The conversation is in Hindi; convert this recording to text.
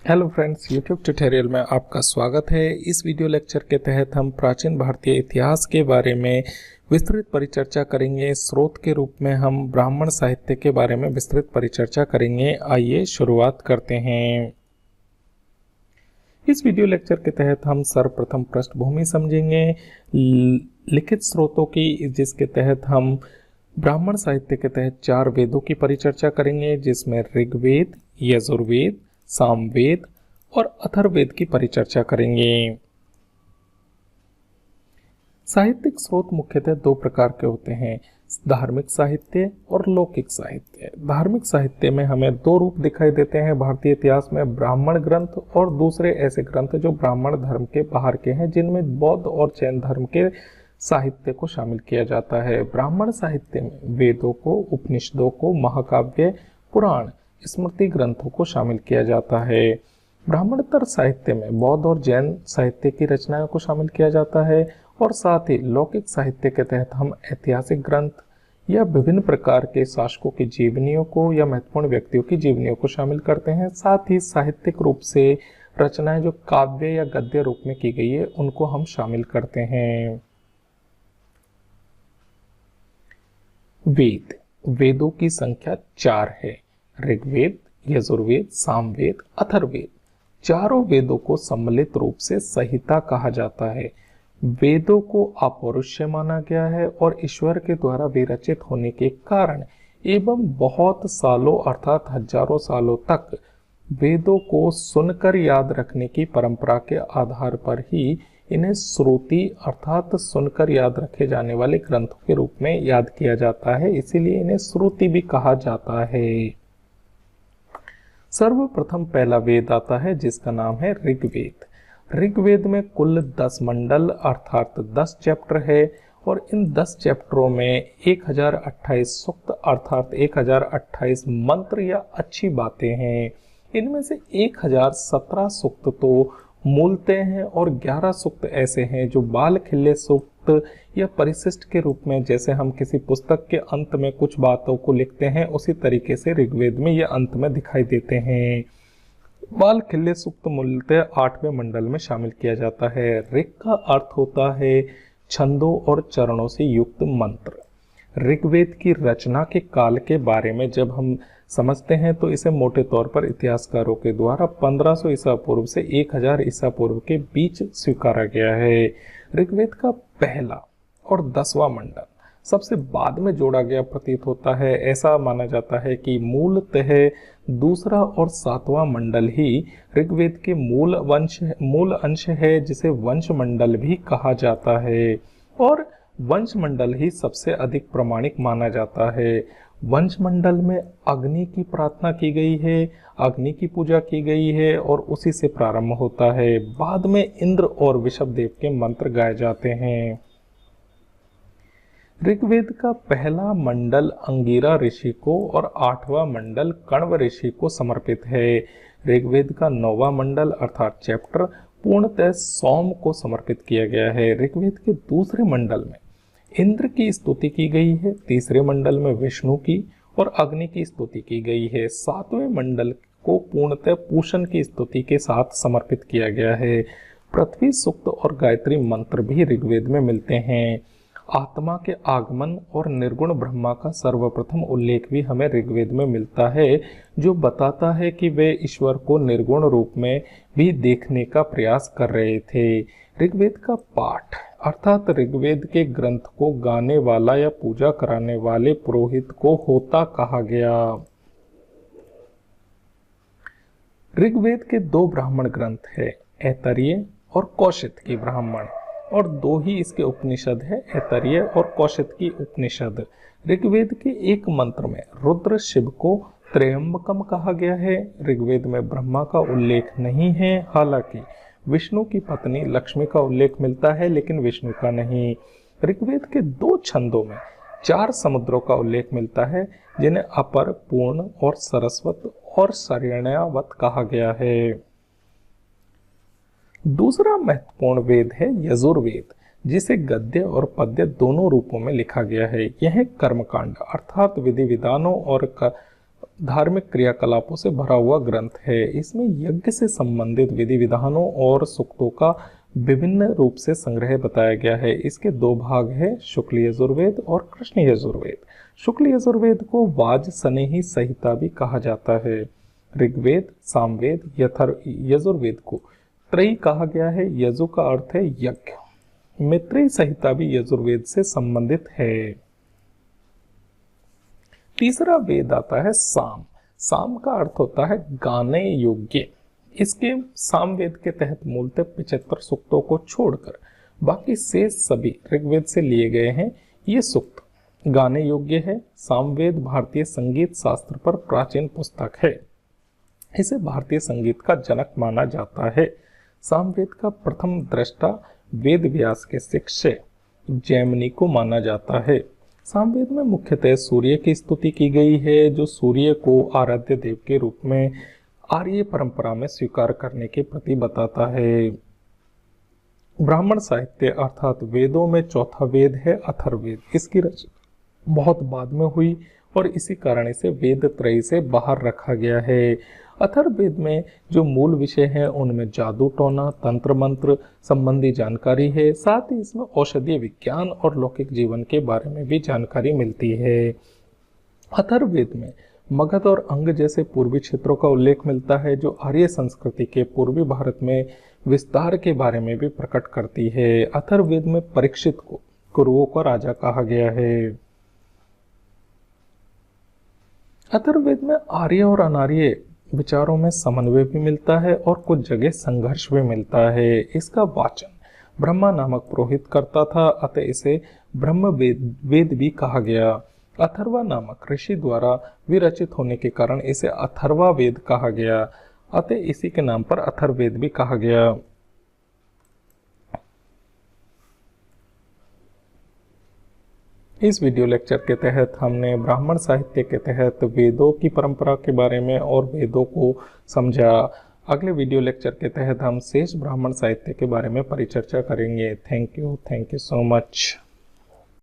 हेलो फ्रेंड्स, यूट्यूब ट्यूटोरियल में आपका स्वागत है। इस वीडियो लेक्चर के तहत हम प्राचीन भारतीय इतिहास के बारे में विस्तृत परिचर्चा करेंगे। स्रोत के रूप में हम ब्राह्मण साहित्य के बारे में विस्तृत परिचर्चा करेंगे। आइए शुरुआत करते हैं। इस वीडियो लेक्चर के तहत हम सर्वप्रथम पृष्ठभूमि समझेंगे लिखित स्रोतों की, जिसके तहत हम ब्राह्मण साहित्य के तहत 4 वेदों की परिचर्चा करेंगे, जिसमें ऋग्वेद, यजुर्वेद, सामवेद और अथर्ववेद की परिचर्चा करेंगे। साहित्यिक स्रोत मुख्यतः 2 प्रकार के होते हैं, धार्मिक साहित्य और लौकिक साहित्य। धार्मिक साहित्य में हमें 2 रूप दिखाई देते हैं भारतीय इतिहास में, ब्राह्मण ग्रंथ और दूसरे ऐसे ग्रंथ जो ब्राह्मण धर्म के बाहर के हैं, जिनमें बौद्ध और जैन धर्म के साहित्य को शामिल किया जाता है। ब्राह्मण साहित्य में वेदों को, उपनिषदों को, महाकाव्य, पुराण, स्मृति ग्रंथों को शामिल किया जाता है। ब्राह्मणतर साहित्य में बौद्ध और जैन साहित्य की रचनाओं को शामिल किया जाता है और साथ ही लौकिक साहित्य के तहत हम ऐतिहासिक ग्रंथ या विभिन्न प्रकार के शासकों की जीवनियों को या महत्वपूर्ण व्यक्तियों की जीवनियों को शामिल करते हैं। साथ ही साहित्यिक रूप से रचनाएं जो काव्य या गद्य रूप में की गई है, उनको हम शामिल करते हैं। वेद, वेदों की संख्या 4 है। ऋग्वेद, यजुर्वेद, सामवेद, अथर्ववेद। चारों वेदों को सम्मिलित रूप से संहिता कहा जाता है। वेदों को अपौरुषेय माना गया है और ईश्वर के द्वारा विरचित होने के कारण एवं बहुत सालों अर्थात हजारों सालों तक वेदों को सुनकर याद रखने की परंपरा के आधार पर ही इन्हें श्रुति अर्थात सुनकर याद रखे जाने वाले ग्रंथों के रूप में याद किया जाता है, इसीलिए इन्हें श्रुति भी कहा जाता है। सर्वप्रथम पहला वेद आता है जिसका नाम है ऋग्वेद। ऋग्वेद में कुल 10 मंडल अर्थात 10 चैप्टर है और इन 10 चैप्टरों में 1028 सूक्त अर्थात 1028 मंत्र या अच्छी बातें हैं। इनमें से 1017 सूक्त तो मूलतः हैं और 11 सूक्त ऐसे हैं जो बाल खिल्ले सूक्त या परिशिष्ट के रूप में, जैसे हम किसी पुस्तक के अंत में कुछ बातों को लिखते हैं, उसी तरीके से ऋग्वेद में ये अंत में दिखाई देते हैं। बाल खिल्ले सूक्त मूलतः 8वें मंडल में शामिल किया जाता है। ऋग का अर्थ होता है छंदों और चरणों से युक्त मंत्र। ऋग्वेद की रचना के काल के बारे में जब हम समझते हैं तो इसे मोटे तौर पर इतिहासकारों के द्वारा 1500 ईसा पूर्व से 1000 ईसा पूर्व के बीच स्वीकारा गया है। ऋग्वेद का पहला और 10वां मंडल सबसे बाद में जोड़ा गया प्रतीत होता है। ऐसा माना जाता है कि मूलतः दूसरा और 7वां मंडल ही ऋग्वेद के मूल अंश है, जिसे वंश मंडल भी कहा जाता है और वंश मंडल ही सबसे अधिक प्रामाणिक माना जाता है। वंश मंडल में अग्नि की प्रार्थना की गई है, अग्नि की पूजा की गई है और उसी से प्रारंभ होता है। बाद में इंद्र और वृषभदेव के मंत्र गाए जाते हैं। ऋग्वेद का पहला मंडल अंगिरा ऋषि को और 8वां मंडल कण्व ऋषि को समर्पित है। ऋग्वेद का 9वां मंडल अर्थात चैप्टर पूर्णतः सोम को समर्पित किया गया है। ऋग्वेद के दूसरे मंडल में इंद्र की स्तुति की गई है, तीसरे मंडल में विष्णु की और अग्नि की स्तुति की गई है। 7वें मंडल को पूर्णतः पूषण की स्तुति के साथ समर्पित किया गया है। पृथ्वी सूक्त और गायत्री मंत्र भी ऋग्वेद में मिलते हैं। आत्मा के आगमन और निर्गुण ब्रह्मा का सर्वप्रथम उल्लेख भी हमें ऋग्वेद में मिलता है, जो बताता है कि वे ईश्वर को निर्गुण रूप में भी देखने का प्रयास कर रहे थे। ऋग्वेद का पाठ अर्थात ऋग्वेद के ग्रंथ को गाने वाला या पूजा कराने वाले पुरोहित को होता कहा गया। ऋग्वेद के 2 ब्राह्मण ग्रंथ है, ऐतरेय और कौशितकी ब्राह्मण, और 2 ही इसके उपनिषद है, ऐतरेय और कौशितकी उपनिषद। ऋग्वेद के एक मंत्र में रुद्र शिव को त्र्यंबकम कहा गया है। ऋग्वेद में ब्रह्मा का उल्लेख नहीं है, हालांकि विष्णु की पत्नी लक्ष्मी का उल्लेख मिलता है लेकिन विष्णु का नहीं। ऋग्वेद के 2 छंदों में 4 समुद्रों का उल्लेख मिलता है, जिन्हें अपर, पूर्ण और सरस्वत और शरण्यावत कहा गया है। दूसरा महत्वपूर्ण वेद है यजुर्वेद, जिसे गद्य और पद्य दोनों रूपों में लिखा गया है। यह कर्मकांड अर्थात विधि विधानों और धार्मिक क्रियाकलापों से भरा हुआ ग्रंथ है। इसमें यज्ञ से संबंधित विधि विधानों और सूक्तों का विभिन्न रूप से संग्रह बताया गया है। इसके दो भाग हैं, शुक्ल यजुर्वेद और कृष्ण यजुर्वेद। शुक्ल यजुर्वेद को वाज सनेही संहिता भी कहा जाता है। ऋग्वेद, सामवेद, यजुर्वेद को त्रयी कहा गया है। यजु का अर्थ है यज्ञ। मैत्रेयी संहिता भी यजुर्वेद से संबंधित है। तीसरा वेद आता है साम। साम का अर्थ होता है गाने योग्य। इसके सामवेद के तहत मूलतः 75 सूक्तों को छोड़कर बाकी शेष सभी ऋग्वेद से लिए गए हैं। ये सूक्त गाने योग्य है। सामवेद भारतीय संगीत शास्त्र पर प्राचीन पुस्तक है। इसे भारतीय संगीत का जनक माना जाता है। सामवेद का प्रथम दृष्टा वेद व्यास के शिष्य जैमिनी को माना जाता है। सामवेद में मुख्यतः सूर्य की स्तुति की गई है, जो सूर्य को आराध्य देव के रूप में आर्य परंपरा में स्वीकार करने के प्रति बताता है। ब्राह्मण साहित्य अर्थात वेदों में चौथा वेद है अथर्ववेद। इसकी रचना बहुत बाद में हुई और इसी कारण इसे वेद त्रयी से बाहर रखा गया है। अथर्ववेद में जो मूल विषय हैं उनमें जादू टोना, तंत्र मंत्र संबंधी जानकारी है। साथ ही इसमें औषधीय विज्ञान और लौकिक जीवन के बारे में भी जानकारी मिलती है। अथर्ववेद में मगध और अंग जैसे पूर्वी क्षेत्रों का उल्लेख मिलता है, जो आर्य संस्कृति के पूर्वी भारत में विस्तार के बारे में भी प्रकट करती है। अथर्ववेद में परीक्षित को कुरुओं का राजा कहा गया है। अथर्ववेद में आर्य और अनार्य विचारों में समन्वय भी मिलता है और कुछ जगह संघर्ष भी मिलता है। इसका वाचन ब्रह्मा नामक पुरोहित करता था, अतः इसे ब्रह्म वेद भी कहा गया। अथर्वा नामक ऋषि द्वारा विरचित होने के कारण इसे अथर्वा वेद कहा गया, अतः इसी के नाम पर अथर्ववेद भी कहा गया। इस वीडियो लेक्चर के तहत हमने ब्राह्मण साहित्य के तहत वेदों की परंपरा के बारे में और वेदों को समझा। अगले वीडियो लेक्चर के तहत हम शेष ब्राह्मण साहित्य के बारे में परिचर्चा करेंगे। Thank you so much.